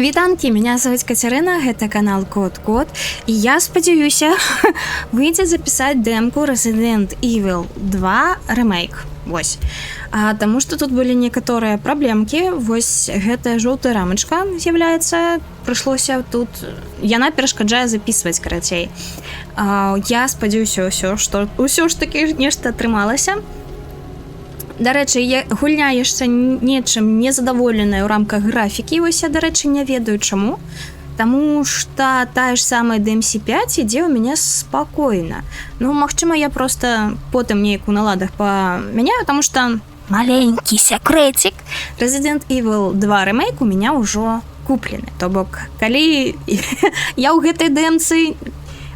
Вітанкі, меня зовут Катерина, гэта канал Кот-Кот, і я спадзяюся выйдзе запісаць дэмку Resident Evil 2 ремейк. Вось. Таму што тут былі некаторыя праблемкі. Вось гэтая жоўтая рамачка з'яўляецца, прыйшлося тут, яна перашкаджае запісваць карацей. Я спадзяюся ўсё ж такі нешта атрымалася. Дарэчы, гульня яшчэ нечым не задаволеная ў рамках графікі, вось я, дарэчы, не ведаю чаму. Таму што тая ж самая DMC5 ідзе ў мяне спакойна. Ну, магчыма, я проста потым неяк у наладах памяняю, таму што маленькі сакрэцік. Resident Evil 2 ремейк у меня ўжо куплены. То бок, калі я ў гэтай дэмцы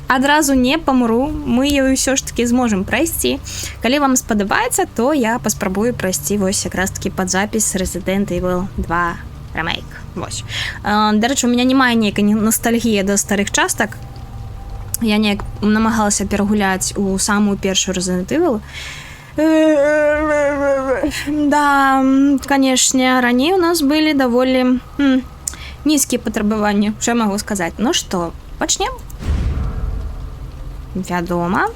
адразу не памру, мы ее ўсё ж таки зможам прайсці. Калі вам спадабаецца, то я паспрабую прайсці вось якраз таки пад запіс Resident Evil 2 ремейк. Вось. Дарэчы, у меня немає нейкай ностальгіі да старых частак. Я неяк намагалася перагуляць у самую першую Resident Evil. Да, канешне, раней у нас былі даволі нізкія патрабаванні, што я магу сказаць. Ну што, пачнем? Вядома.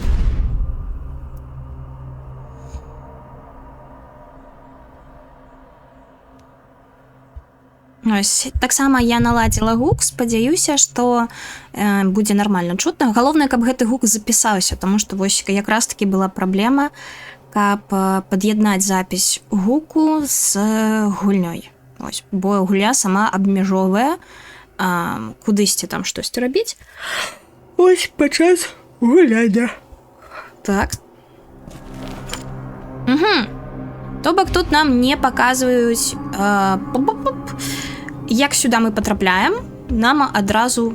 Ось, таксама я наладзіла гук, спадзяюся, што будзе нармальна чутна. Галоўнае, каб гэты гук запісаўся, таму што вось якраз таки была праблема, каб пад'яднаць запіс гуку з гульнёй. Ось, бо гульня сама абмяжоўвае кудысьці там штосьці рабіць. Ось падчас гуляня. Так. То бок тут нам не паказваюць як сюда мы патрапляем, нам адразу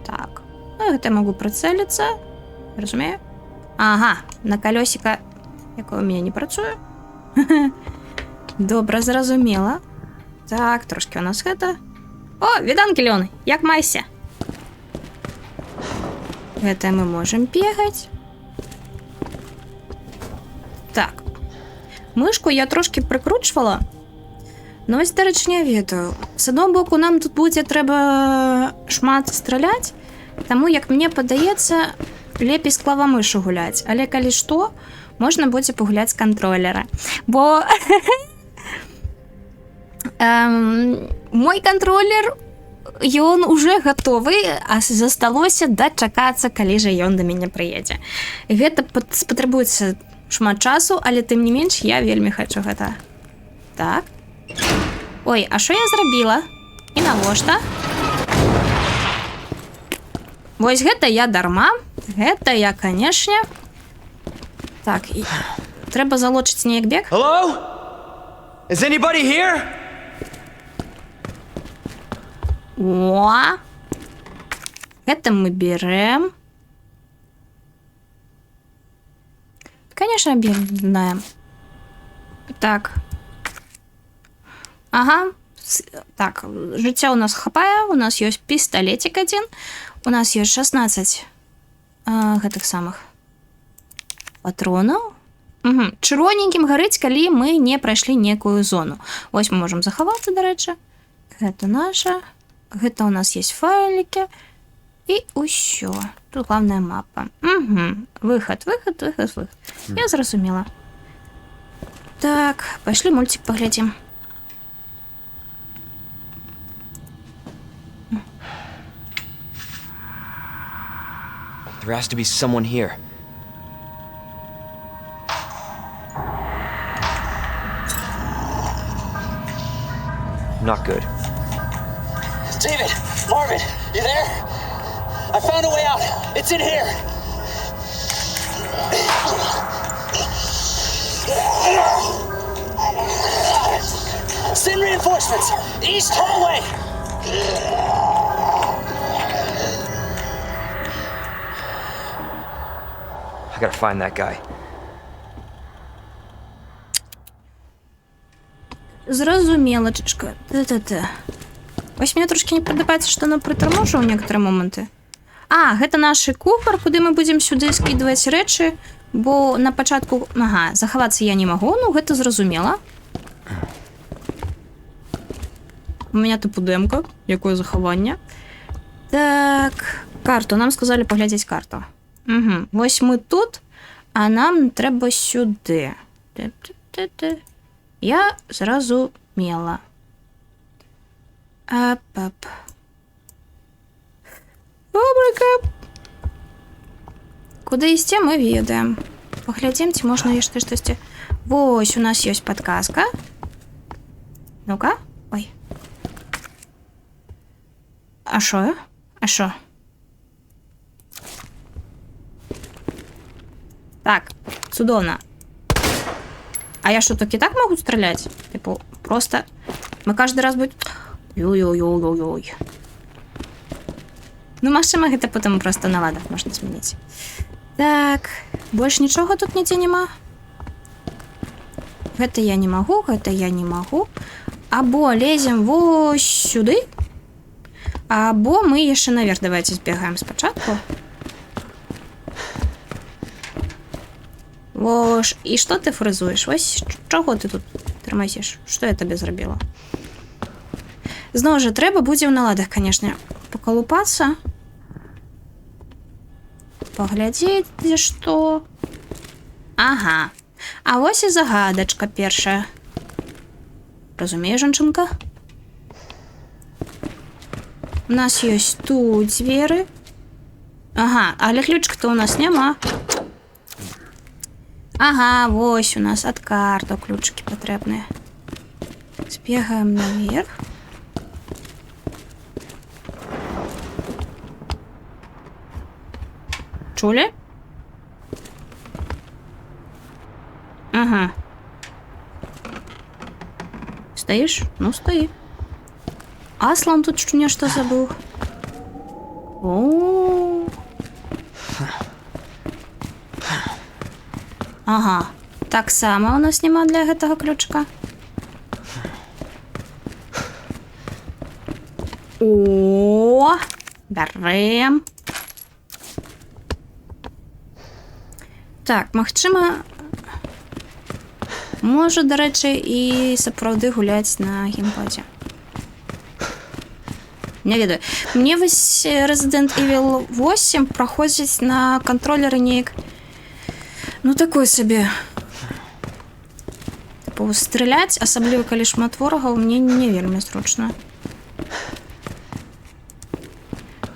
так. Гэта могу прыцэліцца. Разумею? Ага, на калёсіка, якое у мяне не працуе. Добра, зразумела. Так, трошки у нас гэта. О, вітанкі, Лён, як майся? Гэта мы можем бегаць. Так. Мышку я трошки прыкручвала. Но вось, дарэчы, не ведаю. З аднаго боку, нам тут будзе трэба шмат страляць, таму, як мне падаецца, лепей з клавамышу гуляць. Але калі што, можна будзе пагуляць з кантролера. Бо мой кантролер, ён уже гатовы, а засталося дачакацца, калі жа ён да мяне прыедзе. Гэта спатрабуецца шмат часу, але тым не менш я вельмі хачу гэта. Так. Ой, а што я зрабіла? І навошта? Вось гэта я дарма. Гэта я, канешне. Так, і трэба залочыць неяк бег. Hello? Is anybody here? О! Гэта мы берем. Конечно, бедная. Так. Ага. Так, жыцця у нас хапае. У нас ёсць пісталетик адзін. У нас ёсць 16 гэтых самых патронаў. Чырвоненькім гарыць, калі мы не прайшлі некую зону. Вось мы можам захавацца, дарэчы. Гэта наша. Гэта у нас есть файлики. И ўсё. Тут главная мапа. Выход. Я зразумела. Так, пошли мультик поглядим. There has to be someone here. Not good. David! Marvin! You there? I found a way out! It's in here! Send reinforcements! East hallway! I gotta find that guy. Зразумела, чечка. Вось мне трошки не падабаецца, што она прытарможыла ў некаторыя моманты. А, гэта наш купар, куды мы будзем сюды скідваць рэчы, бо на пачатку... Ага, захавацца я не магу, ну гэта зразумела. У меня тыпу дэмка, якое захаванне. Так, карту, нам сказалі паглядзець карту. Угу. Вось мы тут, а нам трэба сюды. Я зразумела. Ап-ап. Добрыка. Куды ісці, мы ведаем. Паглядзім, ці можна яшчэ штосьці. Вось, у нас ёсць падказка. Ну-ка. Ой. А шо? А шо? Так, цудоўна. А я что, так могу стрелять? Типа, просто... Мы каждый раз будем... Ой-ой-ой-ой-ой. Ну, магчыма, гэта потом просто на ладах можна змяніць. Так, больш нічога тут нідзе няма. Гэта я не магу, гэта я не магу. Або лезем вось сюды, або мы яшчэ наверх. Давайте збегаем спачатку. Вось, і што ты фрызуеш? Вось, чаго ты тут тормозишь? Што я табе зрабіла? Зноў жа, трэба будзе ў наладах, канешне, пакалупацца. Паглядзець, дзе што. Ага. А вось і загадачка першая. Разумееш, жанчынка? У нас ёсць тут дзверы. Ага, але ключка-то у нас няма. Ага, вось у нас ад карту ключики патрэбныя. Збегаем наверх. Чулі? Ага. Стоишь? Ну, стои. Аслан тут нечто забыл. О. Ага. Так само у нас нема для гэтага ключка. О, бярем. Так, магчыма, можа, дарэчы, і сапраўды гуляць на геймпадзе. Не ведаю. Мне вось Resident Evil 8 праходзіць на кантролеры неяк, ну, такой сабе. Типу, страляць, асабліва калі шмат ворагаў, мне не вельмі зручна.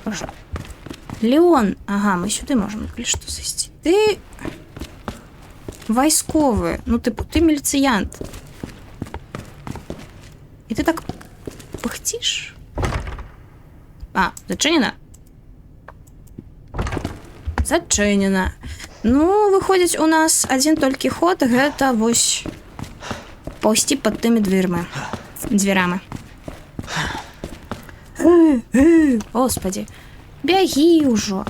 Боже. Леон. Ага, мы сюды можем, калі што, зайсці. Ты... вайсковы. Ну, типу, ты міліцыянт. І ты так пыхціш? А, зачынена? Зачынена. Ну, выходзіць, у нас адзін толькі ход, гэта вось паўсці пад тымі дзверамі. Господи, бягі ўжо.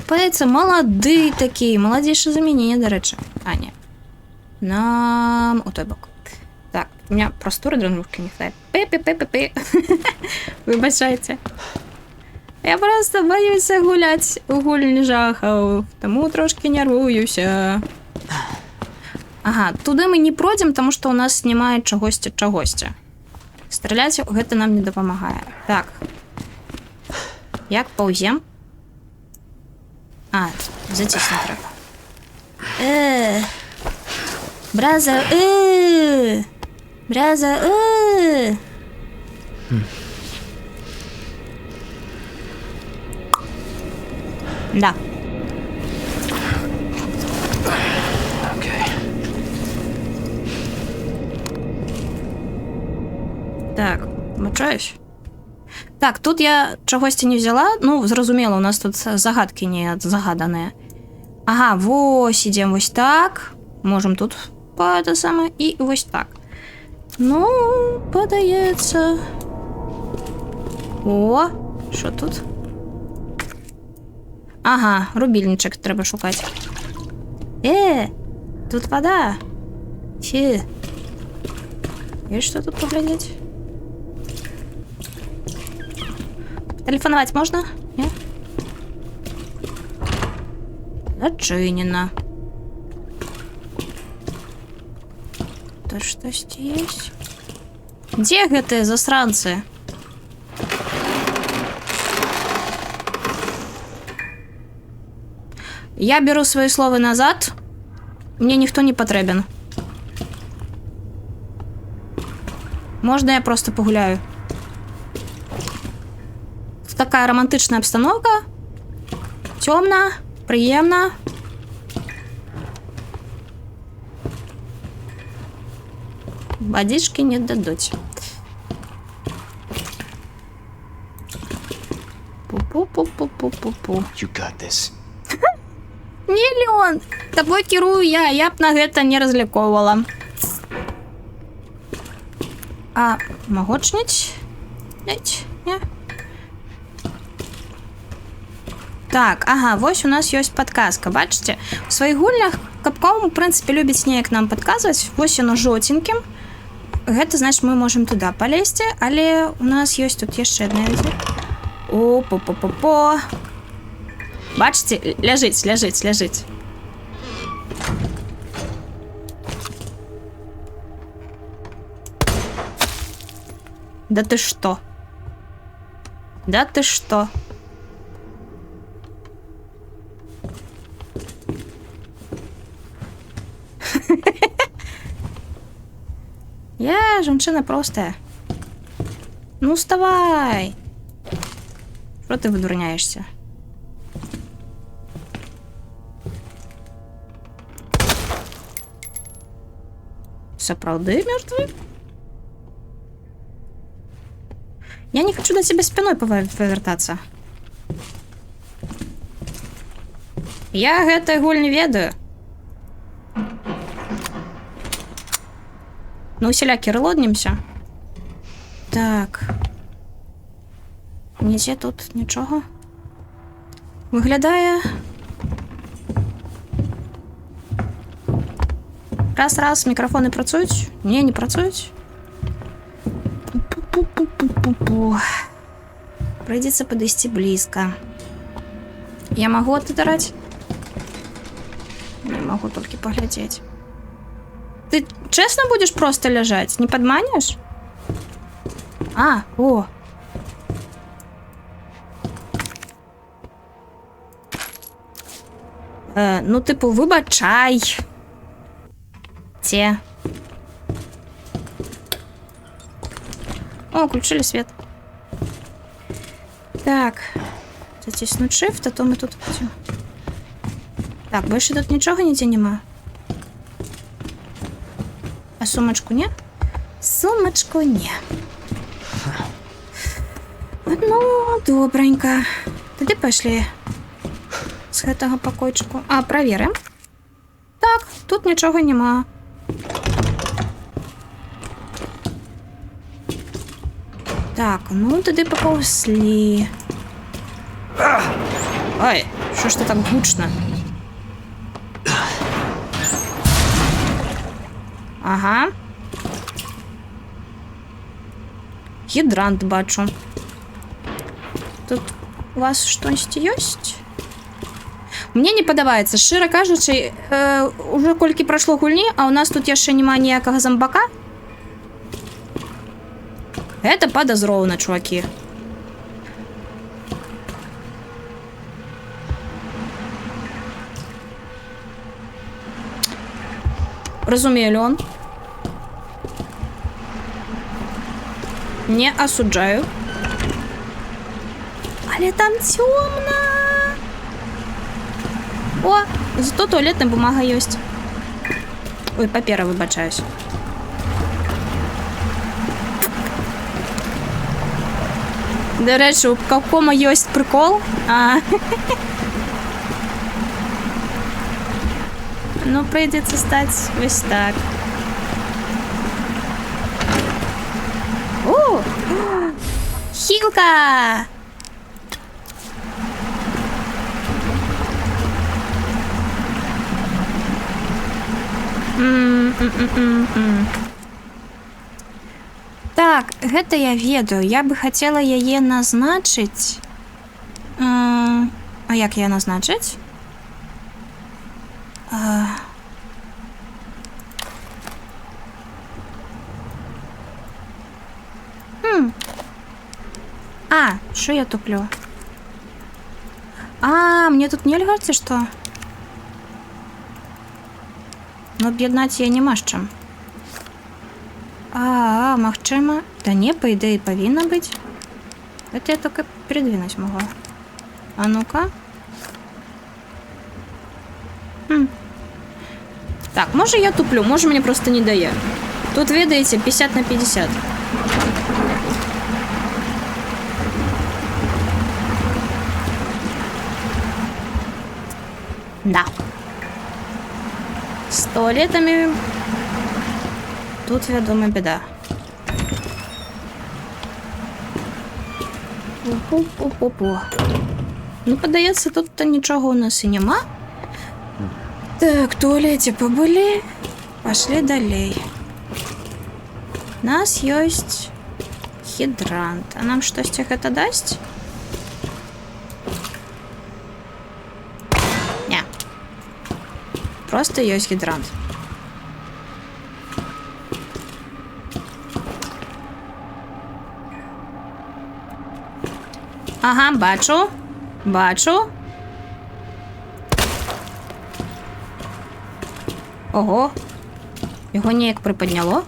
Падаецца, малады такі, маладзейшы за мяне, дарэчы. А, не. Нам у той бок. Так, у меня просторы дранушки не хватает. Пи-пи-пи-пи-пи. Выбачайте. Я просто боюся гуляць у гульні жахаў, таму трошки нервуюся. Ага, туды мы не пройдзем, таму што ў нас немає чагосьці. Страляць гэта нам не дапамагае. Так. Як паўзем? А, заціснуць трэба. Браза, Браза, Да. Okay. Так, мачаюсь. Так, тут я чагосьці не взяла. Ну, зразумела, у нас тут загадкі не загаданыя. Ага, вось ідзем вось так. Можем тут па это самае і вось так. Ну, падаецца. О, що тут? Ага, рубільничок треба шукати. Тут вода. Фі. Є що тут поглядеть? Телефонувати можна? Ні? Зачинено. Тут щось є? Де гэты засранцы? Я беру свои слова назад. Мне никто не потребен. Можно я просто погуляю? Такая романтичная обстановка. Темно, приємно. Водички не дадуть. Пу-пу-пу-пу-пу-пу-пу. You got this. Не, Леон, тобой керую я б на гэта не разліковывала. А магочніць? Не? Так, ага, вось у нас ёсць падказка, бачыце? У сваіх гульнях Capcom, у прынцыпе, любіць неяк нам падказваць. Вось яно жоўценькім. Гэта, значыць, мы можам туды палезці, але у нас ёсць тут яшчэ адна дзе. О, по-по-по-по. Бачыце, ляжыць. Да ты што? Я жанчына простая. Ну, вставай. Что ты выдурняешься? Сапраўды мертвый? Я не хочу до тебя спиной повертаться. Я гэтай гуль не ведаю. Ну, усялякі рылоднімся. Так. Нідзе тут нічога. Выглядае. Раз, мікрафоны працуюць? Не працуюць. Пу-пу-пу-пу-пу-пу. Придется подойти близко. Я могу отыграть? Не могу только поглядеть. Ты честно будешь просто лежать? Не подманишь? О. Ну, типу, вибачай. О, включили свет. Так. Затиснуть Shift, а то мы тут будем. Так, больше тут ничего нигде нема. А сумочку не? Сумочку не. Ну, добренько. Тоді пошли. З гэтага покойчику. Проверим. Так, тут нічого нема. Так, ну тоді поповзли. Ой, що ж ти так гучно? Ага. Гідрант бачу. Тут у вас щось есть? Мне не подобається. Шчиро кажучи, уже колькі пройшло гульні, а у нас тут яшчэ нема ніякага зомбака. Это подозровано, чуваки. Разумею, Леон. Не осуджаю. Але там темно. О, зато туалетная бумага есть. Ой, папера, вибачаюсь. До речі, у Capcom есть прикол. Ну, придется стать ось так. О! Хилка! Так, гэта я ведаю. Я бы хацела яе назначыць. А як яе назначыць? Що я туплю? Мне тут нельга, ці што? Ну, аб'яднаць я нема з чым. Магчыма. Да не, па ідэі павінна быць. Это я только передвинуть могла. А ну-ка. Так, може я туплю, може мені просто не дає. Тут, ведаєте, 50 на 50. Да. С туалетами тут, відома, біда. Пу-пу-пу-пу-пу. Ну, подається, тут нічого у нас і нема. Так, в туалеті побули. Пошли далей. У нас есть гидрант. А нам штось гэта дасть? Не. Просто есть гидрант. Ага, бачу. Бачу. Ого. Його ніяк приподняло.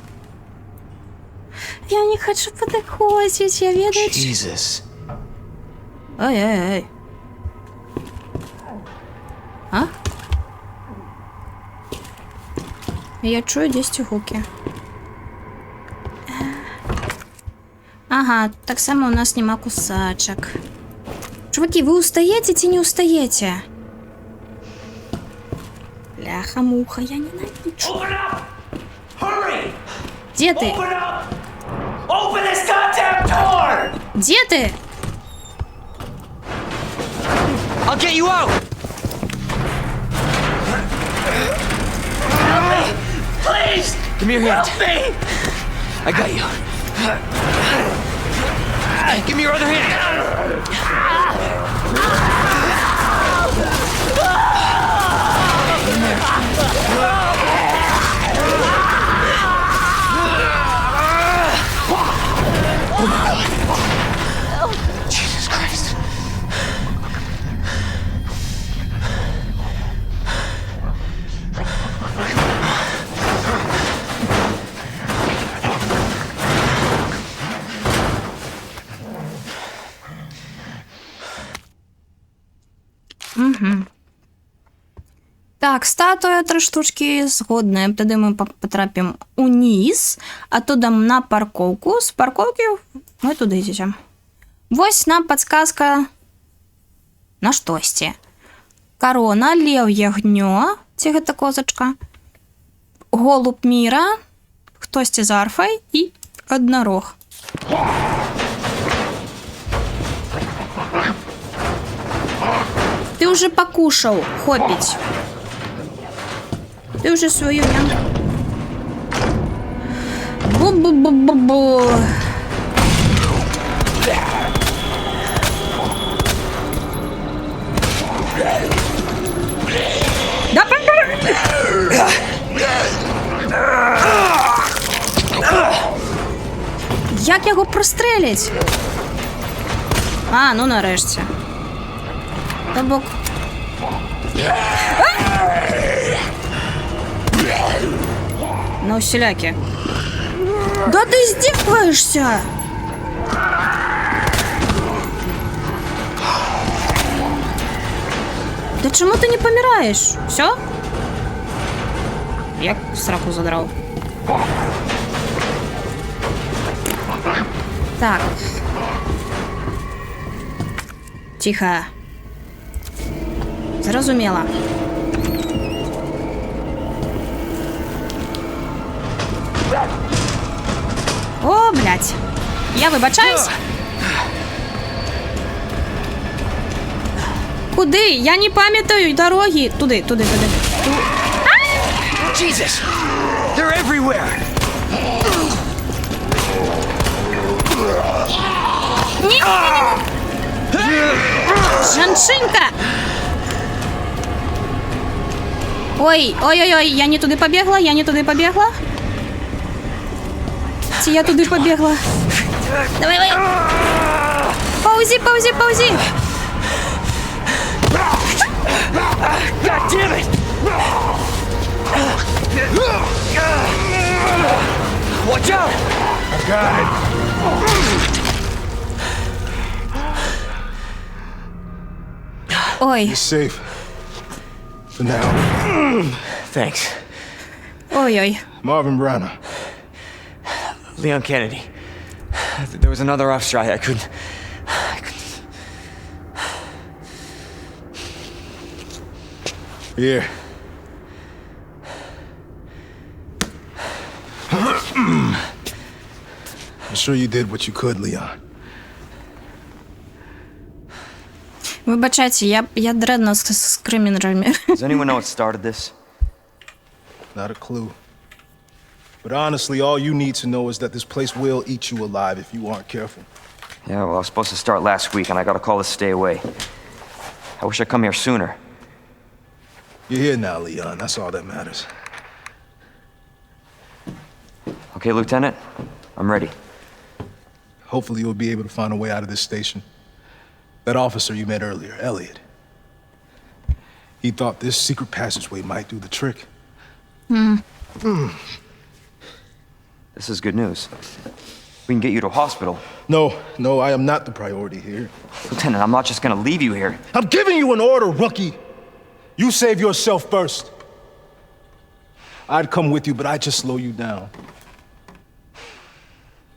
Я не хочу подходить, я ведаю. Jesus. Ай-ай-ай. А? Я чую десь гуки. Ага, так само у нас нема кусачек. Чуваки, вы устаете ці не устаете? Бляха-муха, я ненавижу. Где ты? Open this goddamn door! Где ты? I'll get you out! Please! Give me your hand. Help me! I got you. Give me your other hand. Jesus Christ. Так, статуя 3 штучки згодна. Тоді ми потрапимо униз, а туди на парковку. З парковки ми туди йдемо. Ось нам підказка на штості. Корона, лев ягньо, ці гэта козачка, голуб міра, хтось з арфой і однорог. Ты уже покушал, хопить. Ты уже свою нямку. Бу-бу-бу-бу-бу. Да, як його прострелять? А, ну нарешті. Табок. На усіляки. Да ти здіваєшся? Да чому ти не помираєш? Все? Як в сраку задрав. Так. Тихо. Зрозуміла. О, блядь. Я вибачаюсь. Куди? Я не пам'ятаю дороги. Туди. Jesus! They're everywhere! Ні! Жаншинка! Ой-ой-ой, я не туди побігла, Ці я туди побігла. Давай. Паузі. God damn it! Watch out! Got it. Ой, You're safe. For now. Thanks. ой-ой. Marvin Branagh. Leon Kennedy. There was another officer I couldn't... Here. I'm sure you did what you could, Leon. Вибачайте, я древно з кримінерами. Does anyone know what started this? Not a clue. But honestly, all you need to know is that this place will eat you alive if you aren't careful. Yeah, well, I was supposed to start last week, and I got a call to stay away. I wish I'd come here sooner. You're here now, Leon. That's all that matters. Okay, Lieutenant? I'm ready. Hopefully you'll be able to find a way out of this station. That officer you met earlier, Elliot. He thought this secret passageway might do the trick. This is good news. We can get you to a hospital. No, I am not the priority here. Lieutenant, I'm not just gonna leave you here. I'm giving you an order, rookie. You save yourself first. I'd come with you, but I'd just slow you down.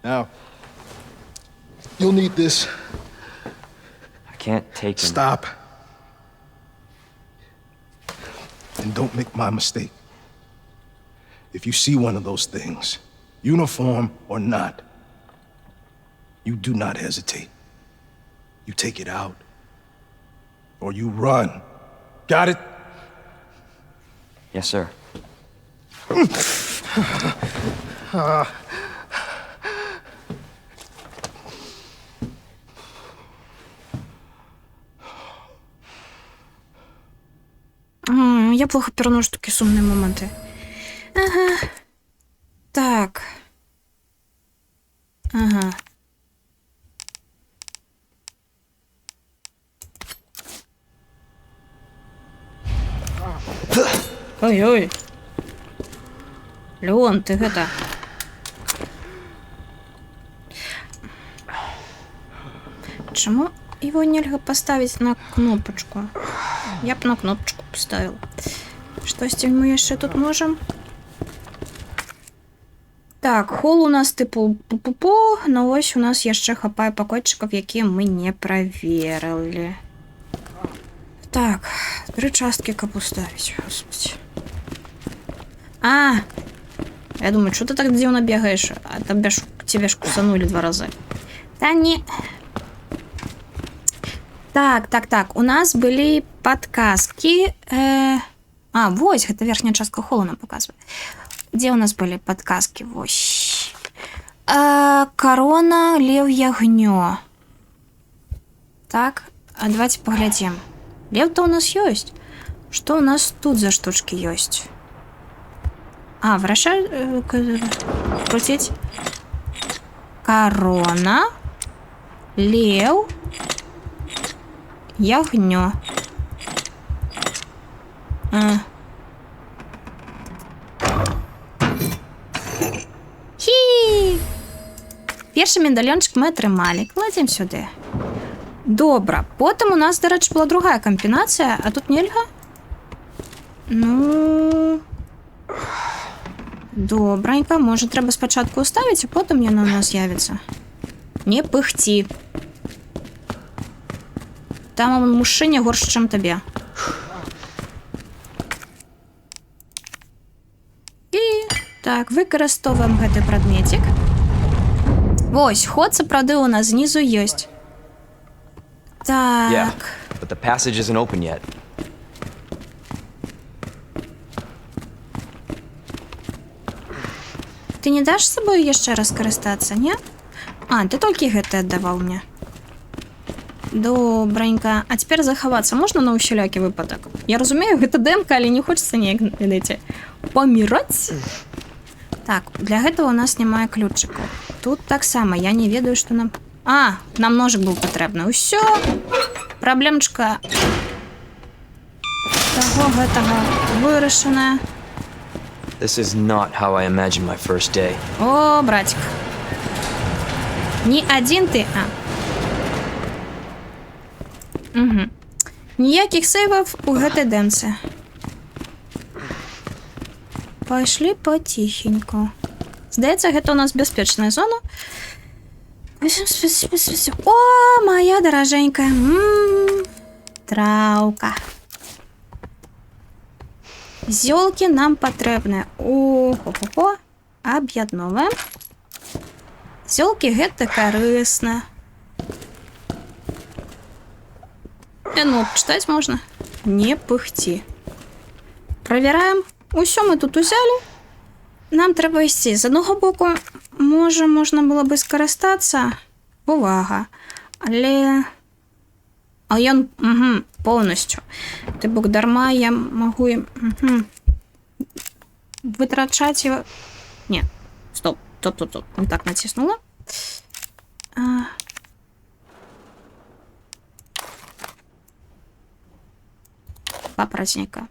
Now, you'll need this. I can't take him. Stop. And don't make my mistake. If you see one of those things, uniform or not, you do not hesitate. You take it out. Or you run. Got it? Yes, sir. Я плохо переношу такі сумні моменти. Ага. Так. Ага. Ой-ой. Леон, ты это... Чему его нельзя поставить на кнопочку? Я б на кнопочку поставила. Что с тем мы еще тут можем? Так, хол у нас типу пу-пу-пу, но ось у нас ще хапає покойчиків, які ми не проверили. Так, 3 частки поставить, господи. А, я думаю, что ты так дивно бегаешь, а тебя ж кусанули 2 раза. Да не... Так, у нас были подсказки. А, вось, это верхняя частка холла нам показывает. Где у нас были подсказки? Вось. Корона, лев, ягнё. Так, а давайте поглядим. Лев-то у нас есть. Что у нас тут за штучки есть? А, вращать, крутить. Корона, лев, ягнё. Хі! Перший медальончик ми отримали. Кладемо сюди. Добре. Потім у нас, до речі, була друга комбінація, а тут нельга? Ну... Добренько. Може, треба спочатку уставити, а потім яно у нас з'явиться. Не пихті. Там мужчині горше, ніж тобі. Так, використовуємо гэты предметик. Ось, ход, сапраўды, у нас знизу есть. Так. Yeah, but the passage isn't open yet. Ты не дашь с собой еще раз користаться, не? А, ты только гэты отдавал мне. Добренько. А тепер заховатися можна на усілякий випадок? Я розумію, гэта демка, але не хочеться ніяк, видите, помирать. Так, для этого у нас немає ключиків. Тут так само, я не ведаю, що нам... А, нам ножик був потрібний. Усьо. Проблемочка того гэтага вирішена. This is not how I imagined my first day. О, братик. Не один ти, а. Угу. Ніяких сейвів у гэтай демці. Пошли потихеньку. Здається, гэта у нас безпечная зона. О, моя дороженькая. Травка. Зёлки нам потрібні. О-хо-хо-хо. Об'єдновуємо. Зёлки гэта корисно. Ну, читать можно. Не пыхти. Проверяем. Усё мы тут узяли. Нам треба йти. З одного боку, може, можна було би скористатися. Увага. Але... А я... Угу, повністю. Ти бок дарма, я можу... Угу. Витрачати його... Ні. Стоп. Стоп. Не так натиснула. Папоротника.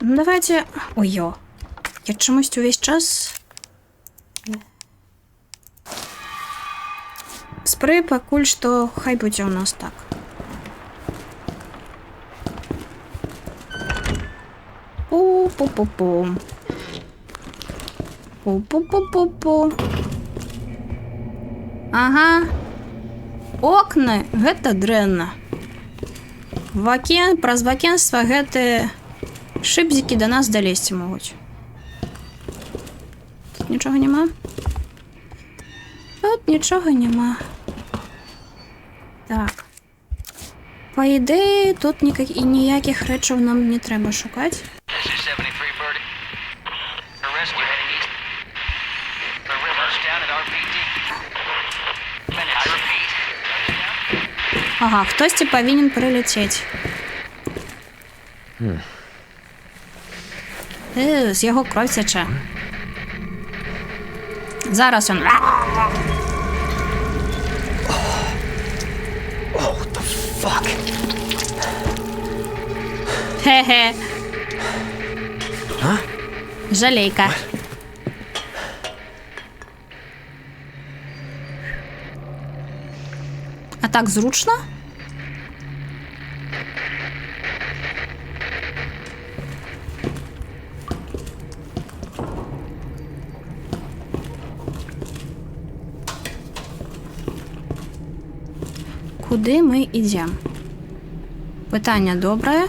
Ну, давайте... Ой-ё. Я чомусь увесь час... Спрей покуль что хай будзе у нас так. Пу-пу-пу-пу. Пу-пу-пу-пу-пу. Ага. Окна гэта дрэнна. Праз вакенства гэты шыбзікі до нас далезці могуць. Тут нічога няма. Тут нічога няма. Так. По ідеі, тут ніяких рэчаў нам не трэба шукаць. Ага, хтосьці павінен прилетець. З яго кровь цячэ. Зараз ён... Oh, what the fuck? Хе-хе. Жалейка. А так зручно? Куди ми йдемо? Питання добре.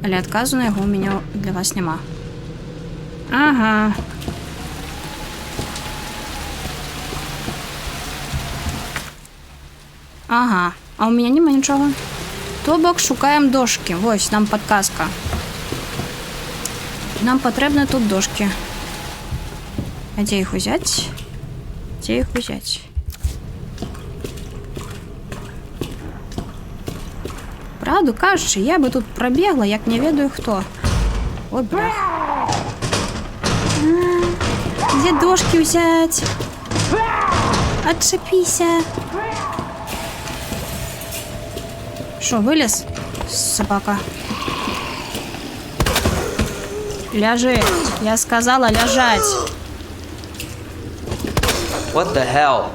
Але відказу на його у мене для вас нема. Ага. Ага. А у мене нема нічого. То бок шукаємо дошки. Ось, нам підказка. Нам потрібні тут дошки. А де їх взяти? Де їх взяти? Правду кажучи, я би тут пробігла, як не ведаю хто. Ой, блях. Где дошки взять? Отшипися. Шо, вылез? Собака. Ляжи. Я сказала лежать. What the hell?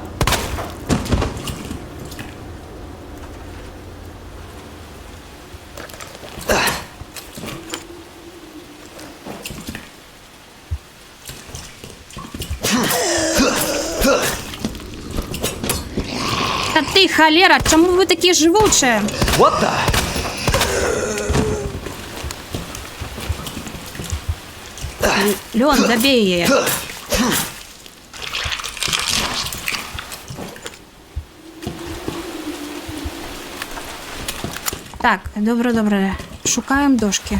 Та ти, холера, чому ви такі живучі? What the? Леон, добей її. Так, добре. Шукаємо дошки.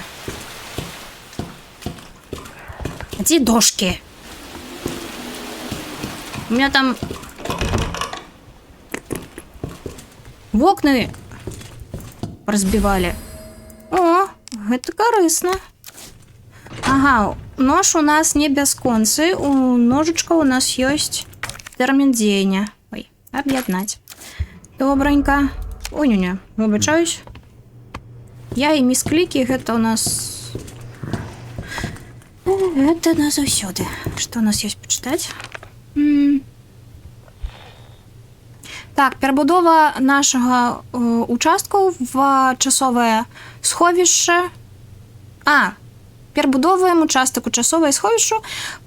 А ці дошки? У меня там вокны разбивали. О, гэта карысна. Ага, нож у нас не бясконцы. У ножичка у нас ёсць тэрмін дзеяння. Ой, аб'яднаць. Добранька. Ой-не-не, выбачаюсь. Я і місклікі, гэта у нас... Гэта назаўсёды. Што у нас ёсць пачытаць? Так, перабудова нашага участку в часовае сховішча. Перабудовуем участак у часовае сховішча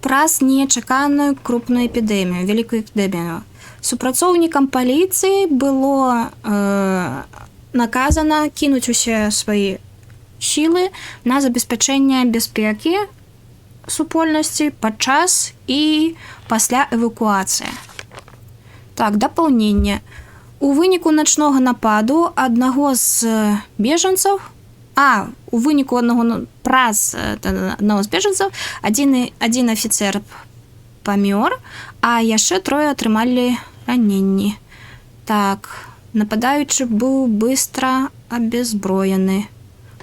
праз нечаканую крупную эпідэмію, вялікую эпідэмію. Супрацоўнікам паліцыі было наказана кінуць усе свае сілы на забеспячэнне бяспекі супольнасці падчас і пасля эвакуацыі. Так, дапаўненне. У выніку начнога нападу аднаго з бежанцаў, у выніку праз аднаго з бежанцаў адзін афіцэр памёр, а яшчэ трое атрымалі раненні. Так, нападаючы быў быстро абезброены.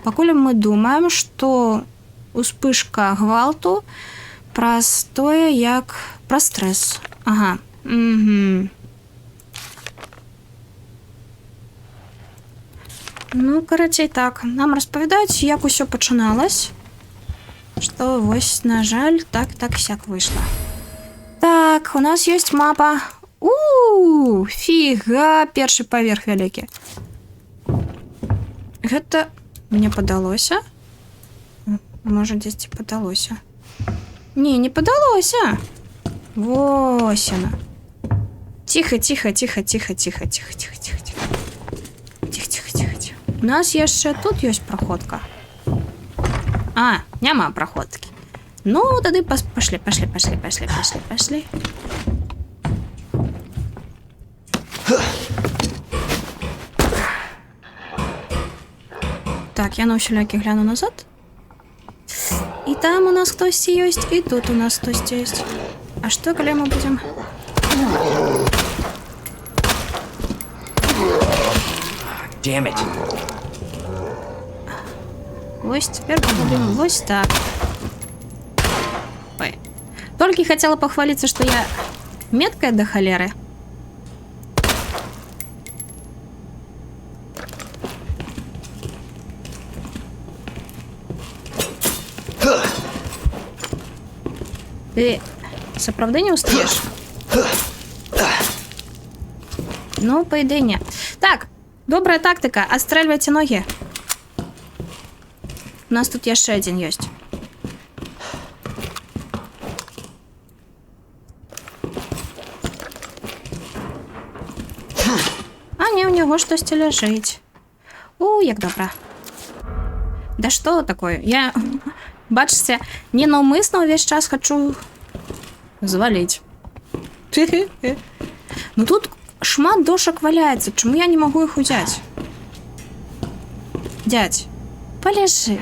Пакуль мы думаем, што успышка гвалту праз тое, як праз стрэс. Ага. Ну, карацей, так, нам распавядаюць, як усё пачыналось, што вось, на жаль, так-сяк выйшла. Так, у нас ёсць мапа. Фіга, першы паверх вялікі. Гэта мне падалося? Можа, дзесьці падалося. Не падалося. Вось яна. Тихо. У нас яшчэ тут ёсць праходка. Няма праходкі. Ну, тады пашлі. Так, я на усялякі гляну назад. І там у нас хтосьці ёсць, і тут у нас хтосьці ёсць. А што, калі мы будзем... Damn it. Вось теперь будем вось так. Ой. Только хотела похвалиться, что я меткая до холеры. Ты сапраўды не устаешь? Ну, по идее, нет. Так, добрая тактика. Отстреливайте ноги. У нас тут яшчэ один ёсць. Не, у него штосьці ляжыць. Як добра. Да что такое? Я, бачыце, ненаўмысна ўвесь час хочу завалить. Ну тут шмат дошак валяецца. Чаму я не могу их узять? Дядь, полежи.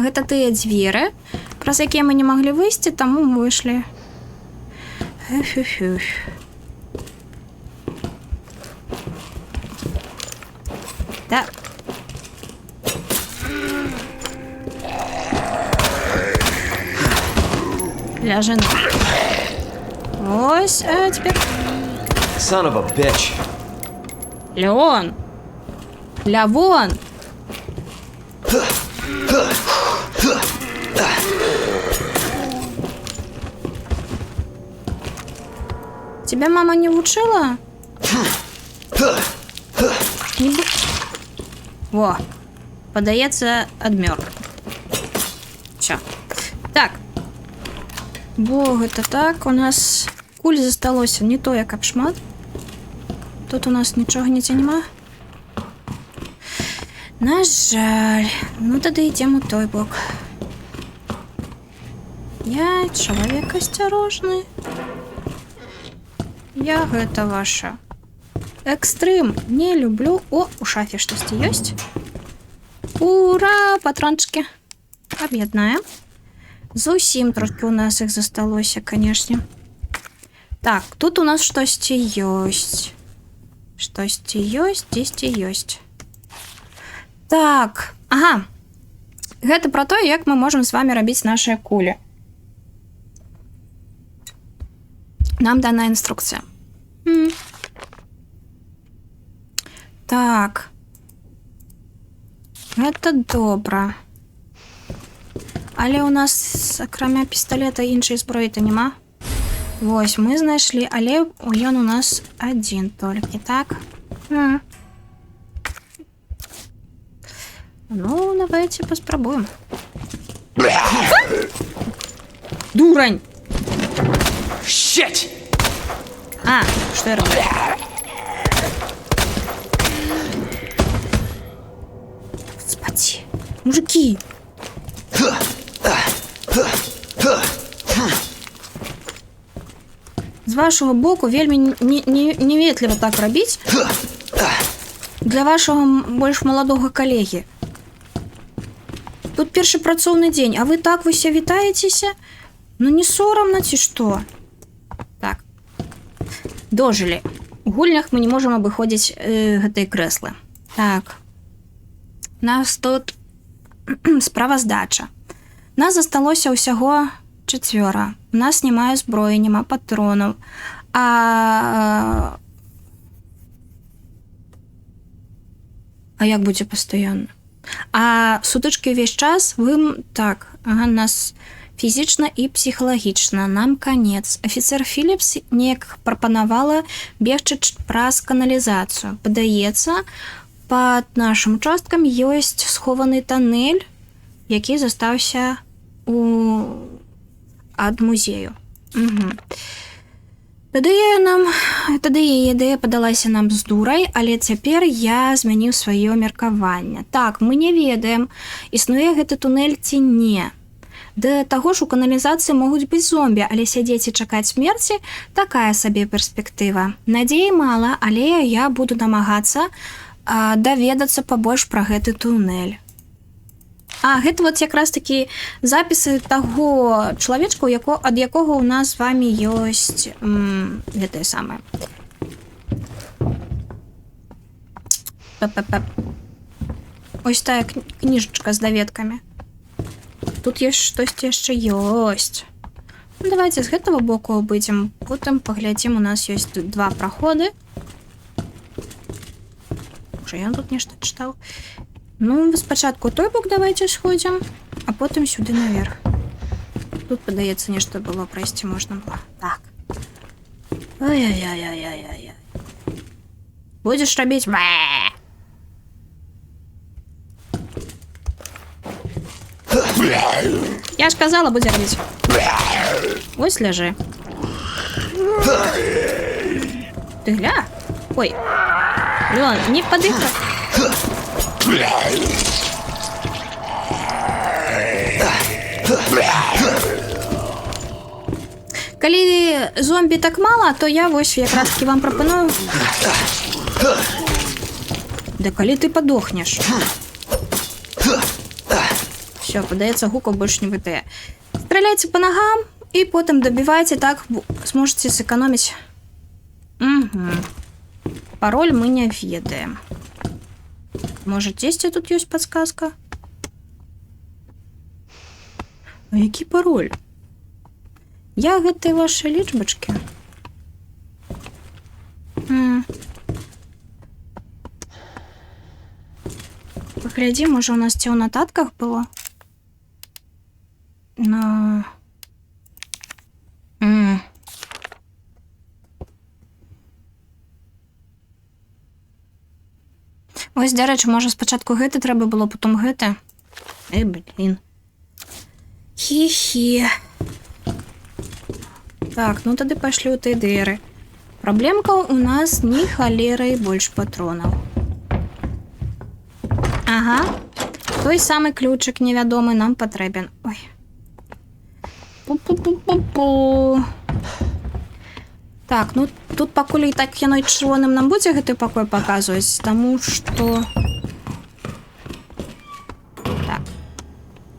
Гэта тыя дзверы, праз якія мы не маглі выйсці, таму мы выйшлі. Так. Ляжи. Ось, а теперь... Son of a bitch. Леон! Лявон! Тебя мама не учила? Во, подаецца адмёр. Всё. Так. Бо гэта так, у нас куль засталося не то, як шмат. Тут у нас нічога ніце нема. На жаль. Ну тады ідзем у той бок. Я чалавек асцярожны. Я гэта ваша. Экстрым не люблю. О, у шафе штосьці ёсць. Ура, патрончыкі. Аб'яднаем. Зусім трошки у нас іх засталося, канешне. Так, тут у нас штосьці ёсць. Штосьці ёсць, дзесьці ёсць. Так, ага. Гэта пра тое, як мы можам з вами рабіць нашыя кулі. Нам дана інструкцыя. Так. Гэта добра. Але у нас, акрамя пісталета, іншай зброі-то няма. Вось, мы знайшлі, але ён у нас адзін толькі, так? Ну, давайте паспрабуем. Дурань! Shit! А, што я роблю? Господи, мужики! З вашого боку вельмі неветліва так рабіць для вашого больш маладога калегі. Тут першы працоўны дзень, а вы так выся вітаецеся? Ну не сорамна ці што? Так. Дожылі. У гульнях мы не можам абыходзіць гэтыя крэслы. Так. Нас тут справаздача. Нас засталося ўсяго 4. У нас няма зброі, няма патронаў. А як будзе пастаянна? А сутычкі ўвесь час вы... Так, ага, нас фізічна і псіхалагічна. Нам канец. Афіцер Філіпс неяк прапанавала бегчы праз каналізацыю. Падаецца, пад нашым участкам ёсць схованы тоннель, які застаўся ад музею. Тады яе ідэя падалася нам з дурай, але цяпер я змяніў сваё меркаванне. Так, мы не ведаем, існуе гэты туннель ці не. Да таго ж у каналізацыі могуць быць зомбі, але сядзець і чакаць смерці – такая сабе перспектыва. Надзеі мала, але я буду намагацца даведацца пабольш пра гэты туннель. А гэта вот якраз такі запісы таго чалавечка, ад якога ў нас з вами ёсць гэтае самае. Ось тая кніжачка з даведкамі. Тут ёсць штосьці яшчэ ёсць. Ну, давайте з гэтага боку абыдзем, потым паглядзім, у нас ёсць тут 2 праходы. Уже ён тут нешта чытаў. Ну, спачатку той бок давайте сходзім, а потым сюды наверх. Тут, падаецца, нешта было прайсці можна было. Так. Ай-яй-яй-яй-яй-яй. Будзеш рабіць? Я ж казала, будзе рабіць. Вось ляжы. Ты гля? Ой. Лён, не падыхай. Калі зомбі так мала, то я вось якраз таки вам прапаную. Да калі ты падохнеш? Все, падаецца, гукаў больш не вытае. Страляйце па нагам і потым дабівайце, так зможаце сэканоміць. Пароль мы не ведаем. Может, дзесьці тут ёсць подсказка? А які пароль? Я гэтыя ваши лічбачкі. Паглядзі, можа, у нас ці ў нататках было? Но... Ось, дарэчы, можа, спачатку гэта трэба было, потом гэта. Блін. Хі-хі. Так, ну тады пашлю ТДРы. Праблемка у нас ні халеры больш патронаў. Ага. Той самы ключик невядомы нам патрэбен. Ой. Пу-пу-пу-пу-пу. Так, ну тут пакуль і так яно і чырвоным нам будзе гэты пакой паказваць, таму што... Так.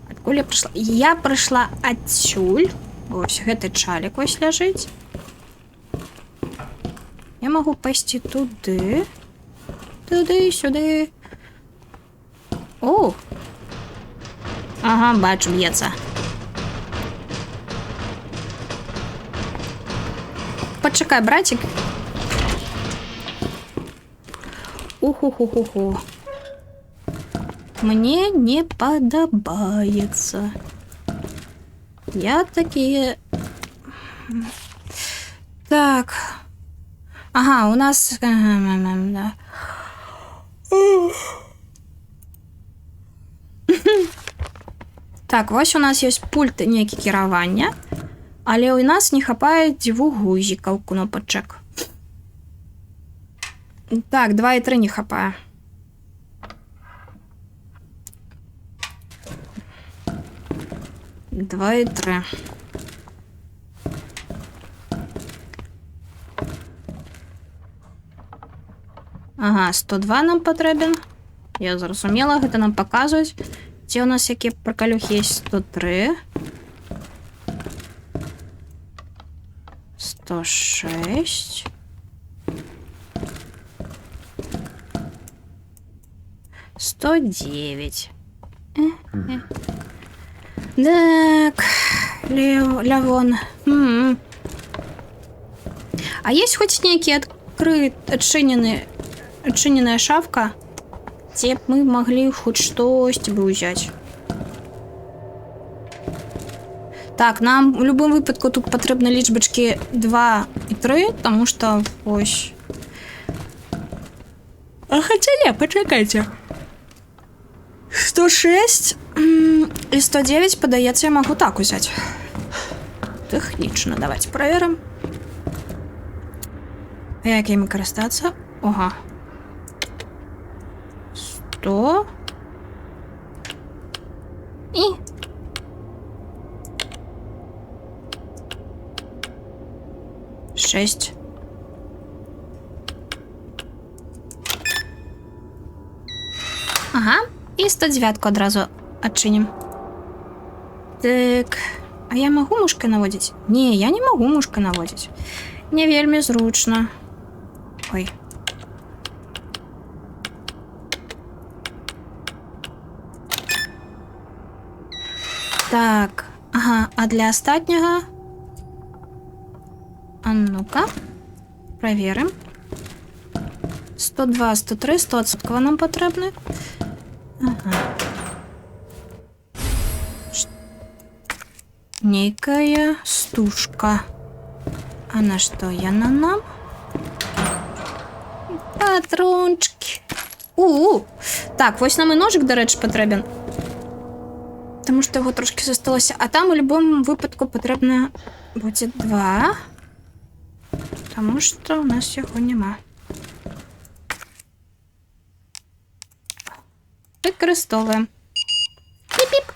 Адкуль адкуль я прыйшла? Я прыйшла адсюль. Вось, гэты чалік вось ляжыць. Я магу пайсці туды. Туды, сюды. О! Ага, бачу, б'ецца. Пачакай, братик. Уху-ху-ху-ху. Мне не падабаецца. Я такие... Так. Ага, у нас... Да. Так, вось у нас ёсць пульт нейкі кіравання, але ў нас не хапае 2 гузікаў кнопачак. Так, 2 і 3 не хапае. Два і 3. Ага, 102 нам патрэбен. Я зразумела, гэта нам паказваюць. Ці у нас якія приколюхи есть? 103. 106. $109. Так, Лявон. А есть хоть некий отчиненная шафка, где мы могли хоть что-то бы взять? Так, нам в любом выпадку тут потребны лічбачки 2 и 3, потому что ось. А хотя не, почекайте. 106 и 109, подається, я могу так взять. Технично, давайте проверим. Як їм користатися? Ага. 100. І. Шесть. Ага. І 109 одразу отчиним. Так. А я могу мушкой наводить? Не, я не могу мушкой наводить. Не вельми зручно. Ой. Так. Ага, а для остатнього? А ну-ка. Проверим. 102, 103, 100% нам потрібно. Ага. Некая стушка. А на что яна нам? Патрончики. Так, ось нам і ножик, до речі, потрібен. Тому що його трошки зосталося. А там у будь-якому випадку потрібно буде 2. Тому що у нас його нема. Використовуємо. Піп-піп.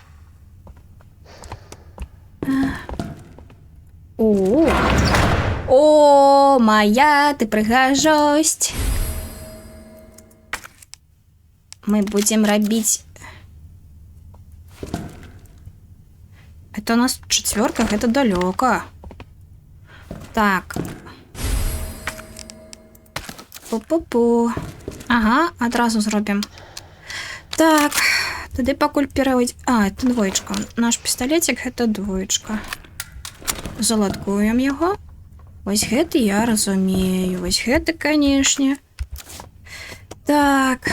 О, моя ты прыгажость. Мы будем робить. Это у нас 4, это далеко. Так. Пу-пу-пу. Ага, одразу зробим. Так, тоді покуль переводить. А, это 2. Наш пистолетик это 2. Заладкуємо його. Ось гэты я разумею. Ось гэты, конечно. Так.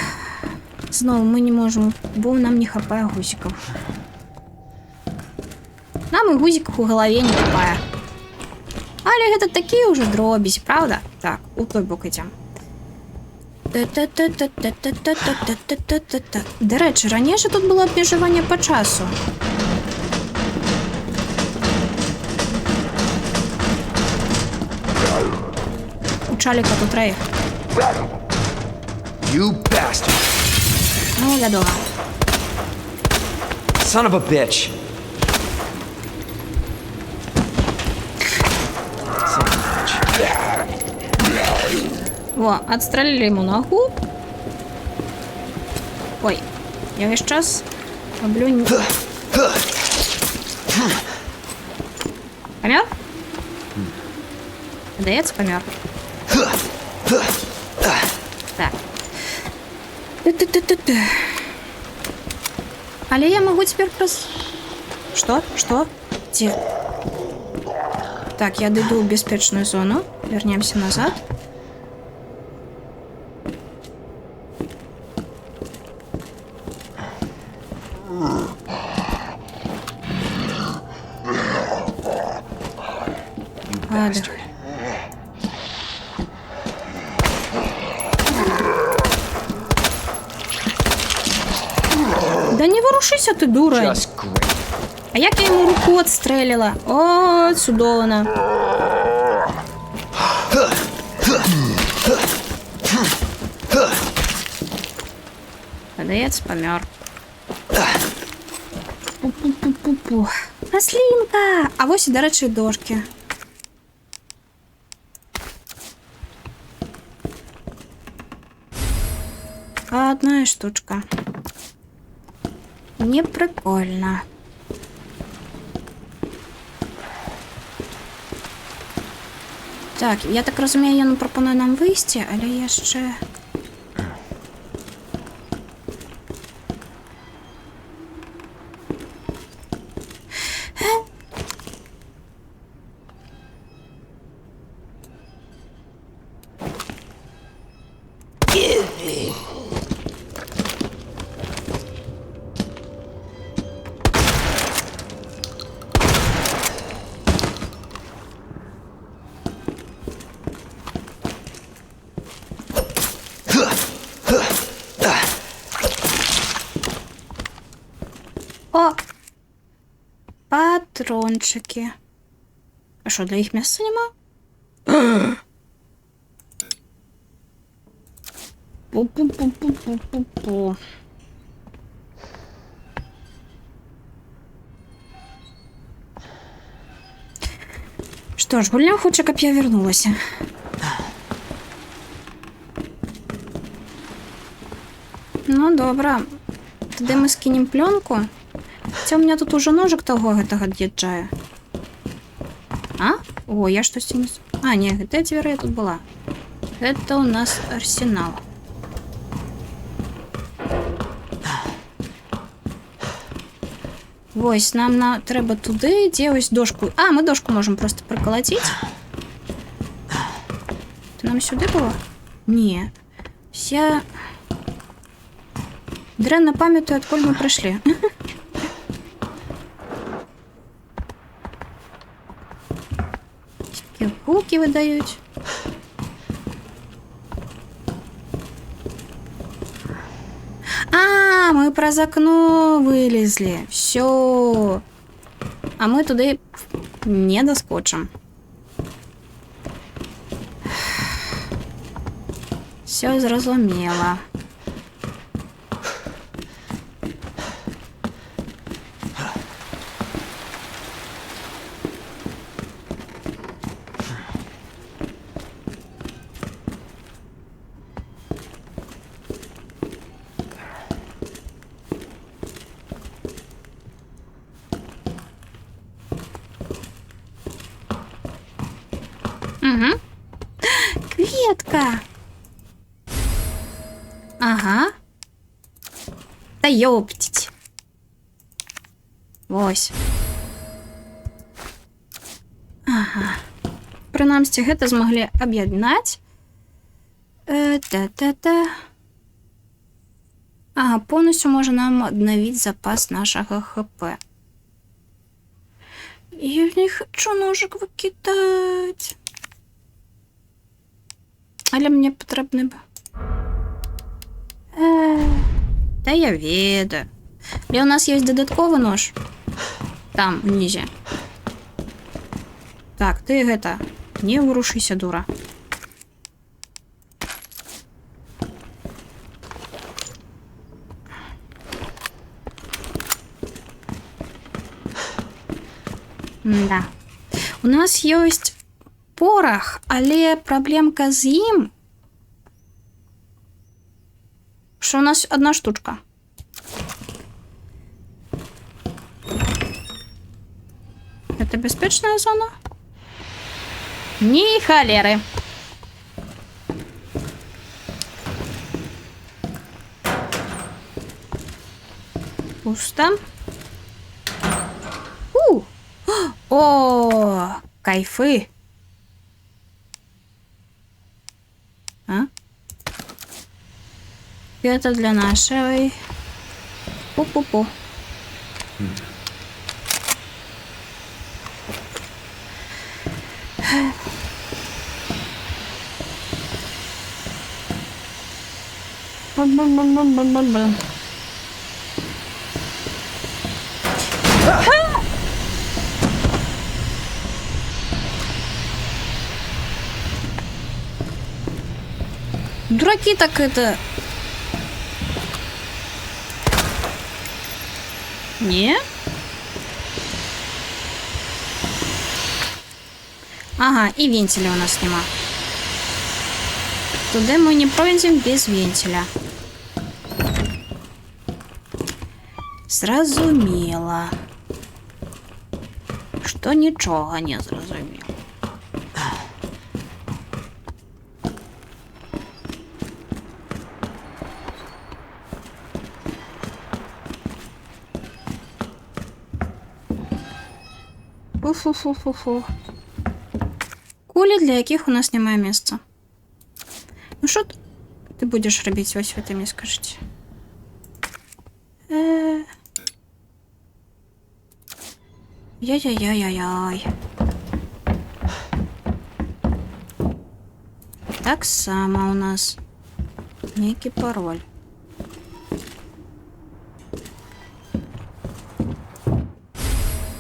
Знову ми не можемо, бо нам не хапає гузиків. Нам і гузиків у голові не хапає. Але гэта такі уже дробісь, правда? Так, у той бок ідем. До речі, раніше тут було обмежування по часу. Чаліка тут рейх. You bastard! Ну, я думаю. Son of a bitch! Во, отстрелили ему ногу. Ой, я весь час роблю... Помер? Здається, помер. Так. Ту-ту-ту-ту-ту. Але я могу теперь Что? Что? Где? Так, я дойду в беспечную зону. Вернемся назад. Ладно. Да не ворушися ти, дура. Just great. А як я йому руку отстрелила? О, чудовано. Подається, помер. Пу-пу-пу-пу-пу. Маслинка! А ось і, до речі, дошки. Одна штучка. Не прикольно. Так, я так розумію, він пропонує нам вийти, але я ще... О! Патрончики. А що, для їх місця нема? Пу-пу-пу-пу-пу-пу-пу. Що ж, гульня хоче, щоб я вернулася. Ну, добре. Тоді ми скинемо пленку. Хотя у меня тут уже ножик того отъезжая. А? О, я что-то не... А, нет, эта дверь тут была. Это у нас арсенал. Ось, нам треба туди, де ось дошку. А, ми дошку можемо просто приколотити. Це нам сюди було? Ні. Я... Дренно пам'ятаю, отколь ми прийшли. Гуки видають. А, мы про окно вылезли. Все. А мы туда не доскочим. Все зрозуміло. Угу. Кветка. Ага. Та ёптить. Ось. Ага. Принамсі, гэта змаглі аб'яднаць. Та-та-та. Ага, повністю може нам обновить запас нашого ХП. Я не хочу ножик викидати. Але мені потрібно... Та я ведаю. Але у нас є додатковий нож. Там, внизе. Так, ти гэта... Не ворушися, дура. Да. У нас есть порох, але проблемка з ім, що у нас одна штучка. Это безпечная зона? Ні, холери. Пусто. О, кайфы. А? Это для нашей. Пу-пу-пу. Бам-бам-бам-бам-бам-бам. Дураки так это... Не? Ага, и вентиля у нас нема. Туда мы не пройдем без вентиля. Зразумела. Что ничего не зразумела. Фу-фу-фу-фу-фу. Кулі, для яких у нас немає місця. Ну що ти будеш робити ось в этом, скажіть? Яй-яй-яй-яй-яй. Так само у нас. Некий пароль.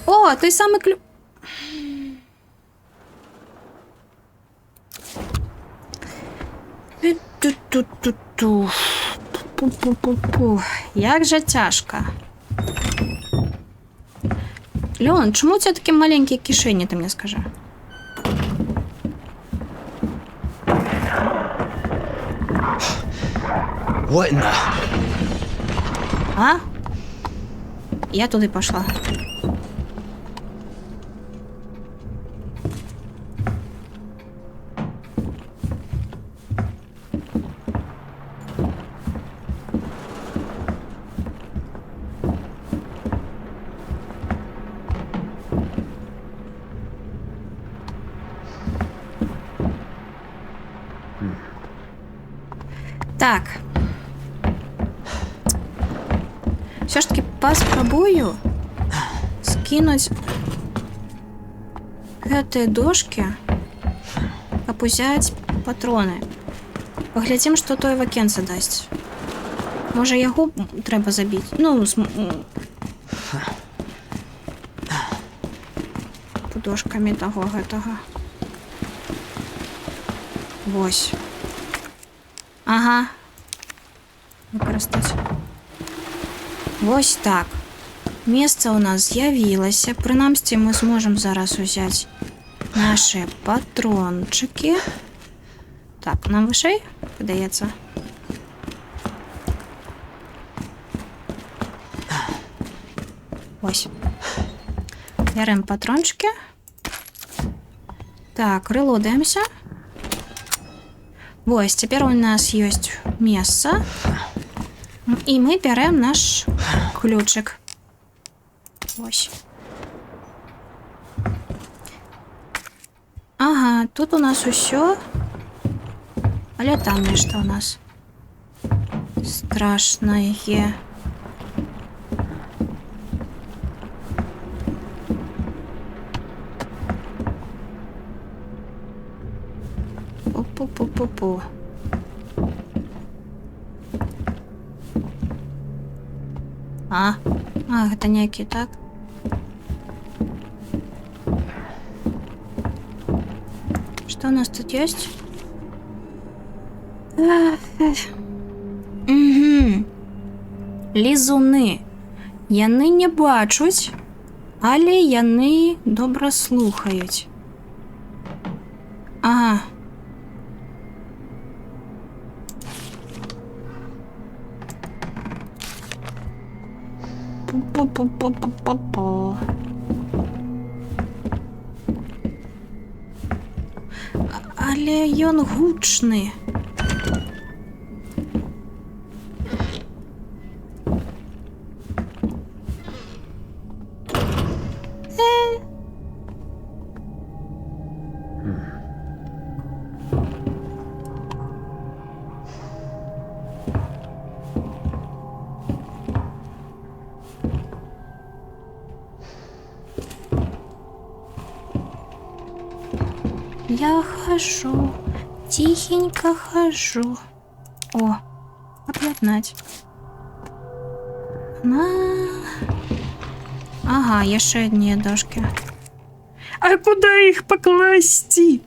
О, той самий ключ. Ту-ту-ту-ту. Пу-пу-пу-пу. Як же тяжко. Леон, чому у тебе такі маленькі кишені, ти мені скажи? What in the... А? Я туди пішла. Так. Все ж таки поспробую скинуть этой дошки, опузять патроны. Поглядим, що той вакенце дасть. Може, його треба забити? Ну, подошками того. Ось. Ага. Використати. Ось так. Місце у нас з'явилося. Принаймні, ми зможемо зараз взяти наші патрончики. Так, нам вишей, подається. Ось. Беремо патрончики. Так, релодаємося. Ось, тепер у нас є місце. І ми беремо наш ключик. Ось. Ага, тут у нас усе. Але там нечто у нас страшное. Пу-пу-пу-пу-пу. Это некий, так? Что у нас тут есть? Угу. Лізуни. Яни не бачать, але яни добре слухають. Ага. Пу-пу-пу-пу-пу-пу. Але ён гучны. Я хожу, тихенько хожу. О, об'єднать. Ага, є ще одні дошки. А куди їх покласти?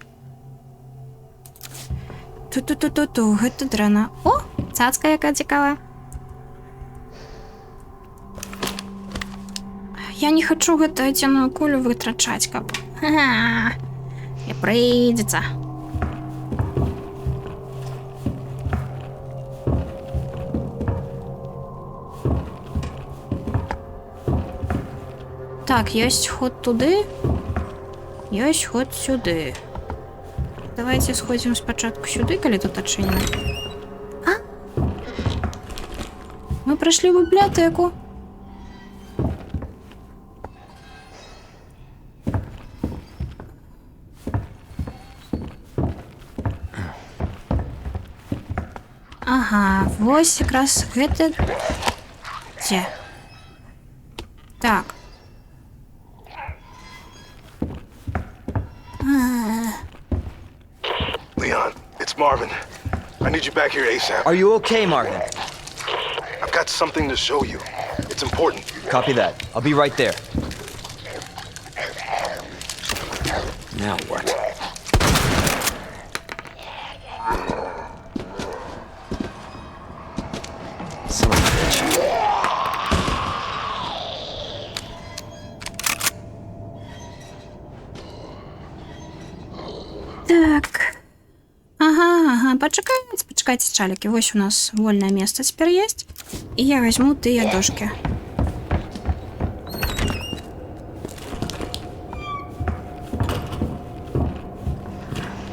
Ту-ту-ту-ту-ту, гэта драна. О, цацка яка цікава. Я не хочу гэту адзіную кулю вытрачаць, каб. Ха-ха. Не прийдеться. Так, есть ход туди, есть ход сюди. Давайте сходим спочатку сюди, коли тут отчинено. А? Ми прийшли в бібліотеку. Ага, вось якраз гэта... Дзе? Так. Leon, it's Marvin. I need you back here ASAP. Are you okay, Marvin? I've got something to show you. It's important. Copy that. I'll be right there. Now what? Son of a bitch. Так. Ага, почекайте, чалики. Вось у нас вольное место теперь есть. И я возьму тыя дошки.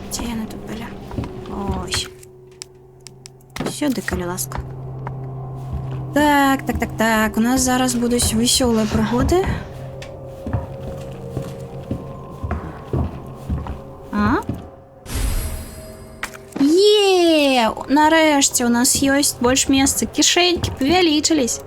Где яны тут были? Ось. Сюди, калі ласка. Так. У нас зараз будуть веселі пригоди. Нарешті у нас есть больше места. Кишеньки увеличились.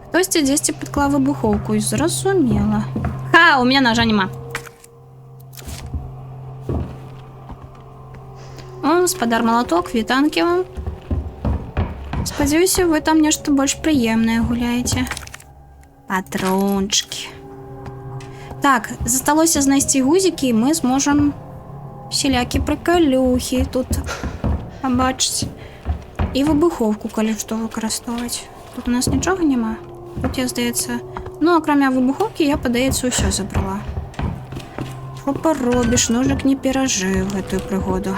Хтось десь підклав вибуховку і зрозуміло. Ха, у мене ножа нема. О, спадар молоток, вітанки вам. Сподіваюся, ви там нечто більш приємне гуляєте. Патрончики. Так, засталося знайти гузики, і ми зможемо всілякі приколюхи тут побачити. І вибуховку, коли що, використовувати. Тут у нас нічого нема. Тут я, здається... Ну, окрім вибуховки, я, подається, усе забрала. Що поробиш, ножик не пережив эту пригоду.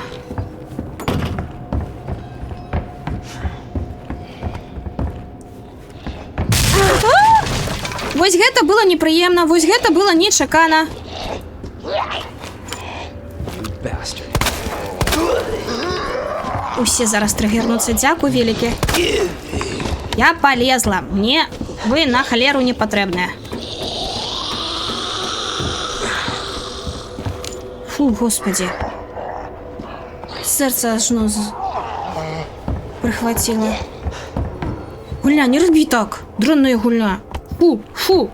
Вось гэта было непрыемна, вось гэта было нечакана. Усе зараз тригернуцца, дзякуй вялікі. Я полезла, мне вы на халеру не патрэбныя. Фу, господи. Сердце аж прихватило. Гульня, не роби так. Дрянная гульня. Фу.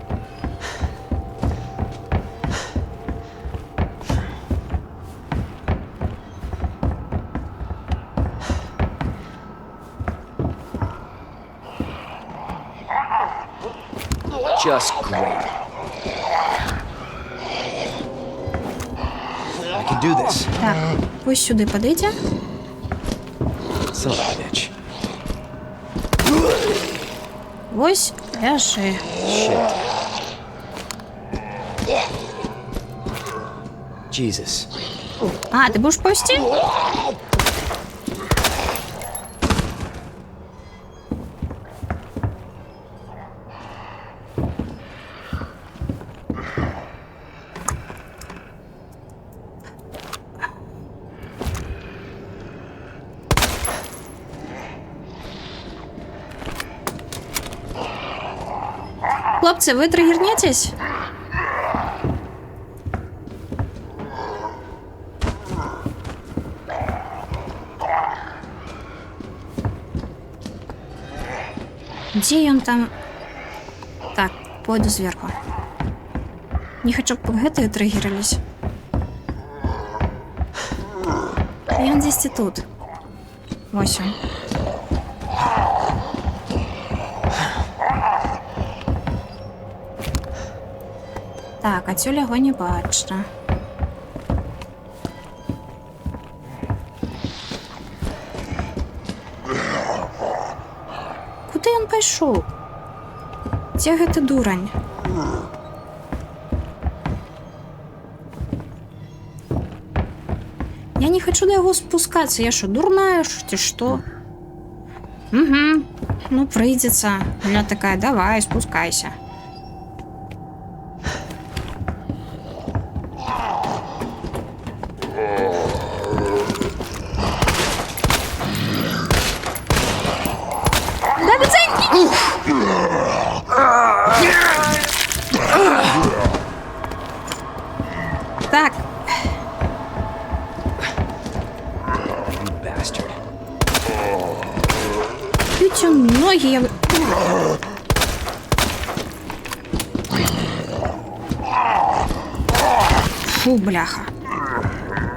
Just great. I can do this. Так, ось сюди подойдя. Son of a bitch. Ось ляжи. Shit. Jesus. А, ти будеш повсти? Хлопці, ви тригернетесь? Где он там? Так, пойду сверху. Не хочу, чтобы это триггерились. И он здесь и тут. Ось он. Так, отсюда його не бачно. Куди він пішов? Де ти дурань? Я не хочу до его спускаться. Я что, дурная, ты что? Угу. Ну, придется. Она такая, давай, спускайся. Да, пацаны! Так. You bastard. Видите, ноги я... Фу, бляха.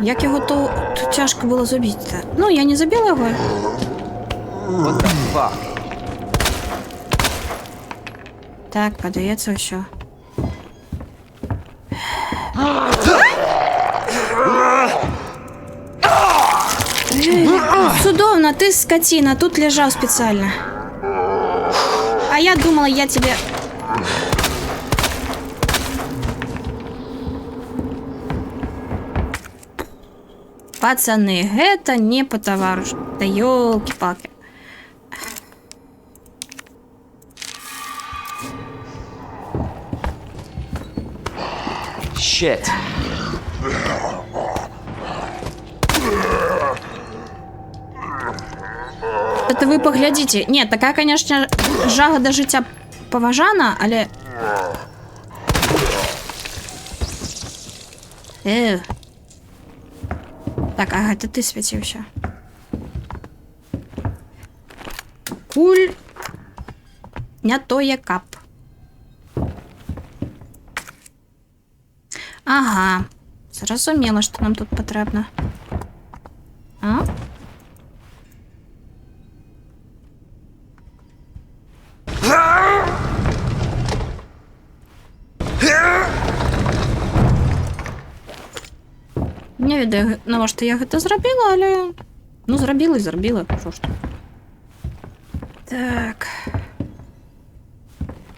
Як його тут тяжко було забити. Ну, я не забила його. What the fuck? Так, подається все. Судовно, ты скотина, тут лежал специально. А я думала, я тебе... Пацаны, это не по товару. Да ёлки-палки. Shit. Это вы поглядите. Нет, такая, конечно, жага до життя поважана, але... Так, ага, это ты святився. Куль. Не то є кап. Ага. Зрозуміло, що нам тут потрібно. А? Не відаю, навіщо я це зробила, але... Ну, зробила і зробила. Що ж тут? Так.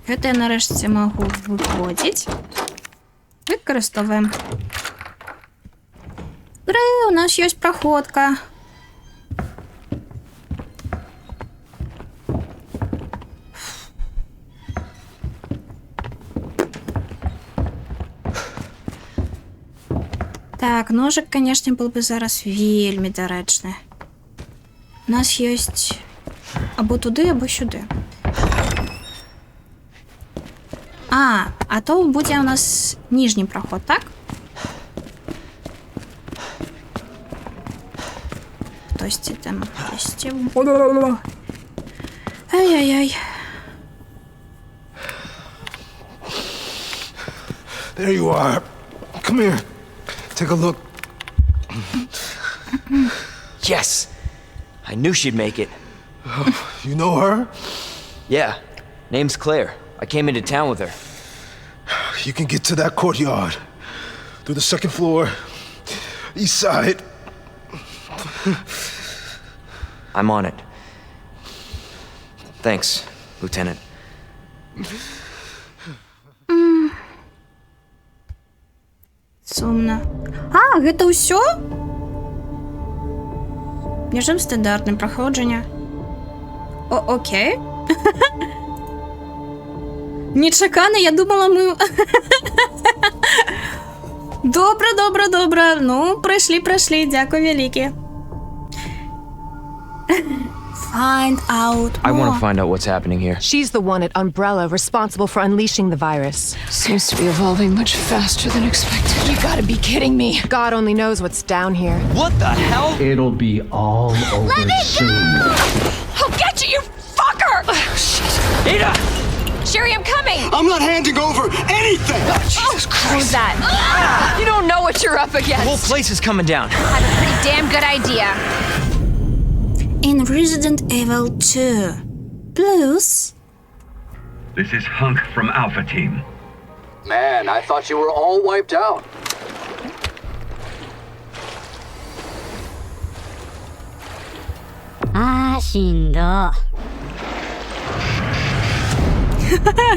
Це я нарешті можу виходити. Використовуємо. У нас є проходка. Так, ножик, конечно, был бы зараз вельми доречний. У нас есть або туди, або сюди. А то буде у нас нижній проход, так? Хтось там, хтось. Ай-яй-яй. There you are. Come here. Take a look. Yes! I knew she'd make it. You know her? Yeah. Name's Claire. I came into town with her. You can get to that courtyard. Through the second floor. East side. I'm on it. Thanks, Lieutenant. Сумна. А, гэта ўсё? Бежим стандартне проходження. Окей. Нечакано, я думала, ми... Добре. Ну, пройшли, дякую велике. Find out more. I want to find out what's happening here. She's the one at Umbrella responsible for unleashing the virus. Seems to be evolving much faster than expected. You gotta be kidding me. God only knows what's down here. What the hell? It'll be all over soon. I'll get you, you fucker! Ada! Sherry, I'm coming! I'm not handing over anything! Jesus Christ! What was that? You don't know what you're up against. The whole place is coming down. I have a pretty damn good idea. In Resident Evil 2. Plus... This is Hunk from Alpha Team. Man, I thought you were all wiped out.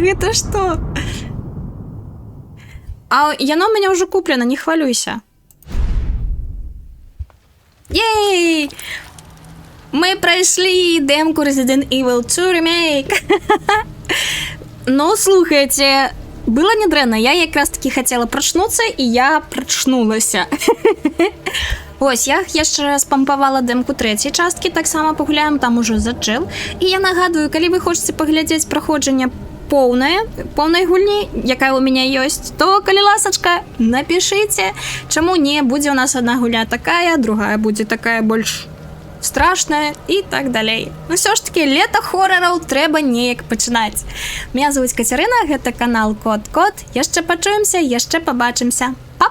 Это что? А яно у меня уже куплено, не хвалюйся. Єй! Ми пройшли демку Resident Evil 2 ремейк. Ну, слухайте, было не дрэнна. Я якраз таки хотела прачнуцца, і я прачнулася. Ось, я яшчэ спампавала дэмку трэцяй часткі, таксама пагуляем, там ужо зачэл. І я нагадую, калі вы хочаце паглядзець праходжанне поўнай гульні, якая у мяне ёсць, то, калі ласачка, напішыце, чаму не, будзе у нас одна гуля такая, другая будзе такая больш страшная і так далей. Ну ўсё ж таки, лета хорараў трэба неяк пачынаць. Меня зовут Кацярына, гэта канал Кот-Кот. Яшчэ пачуемся, яшчэ пабачымся. Па!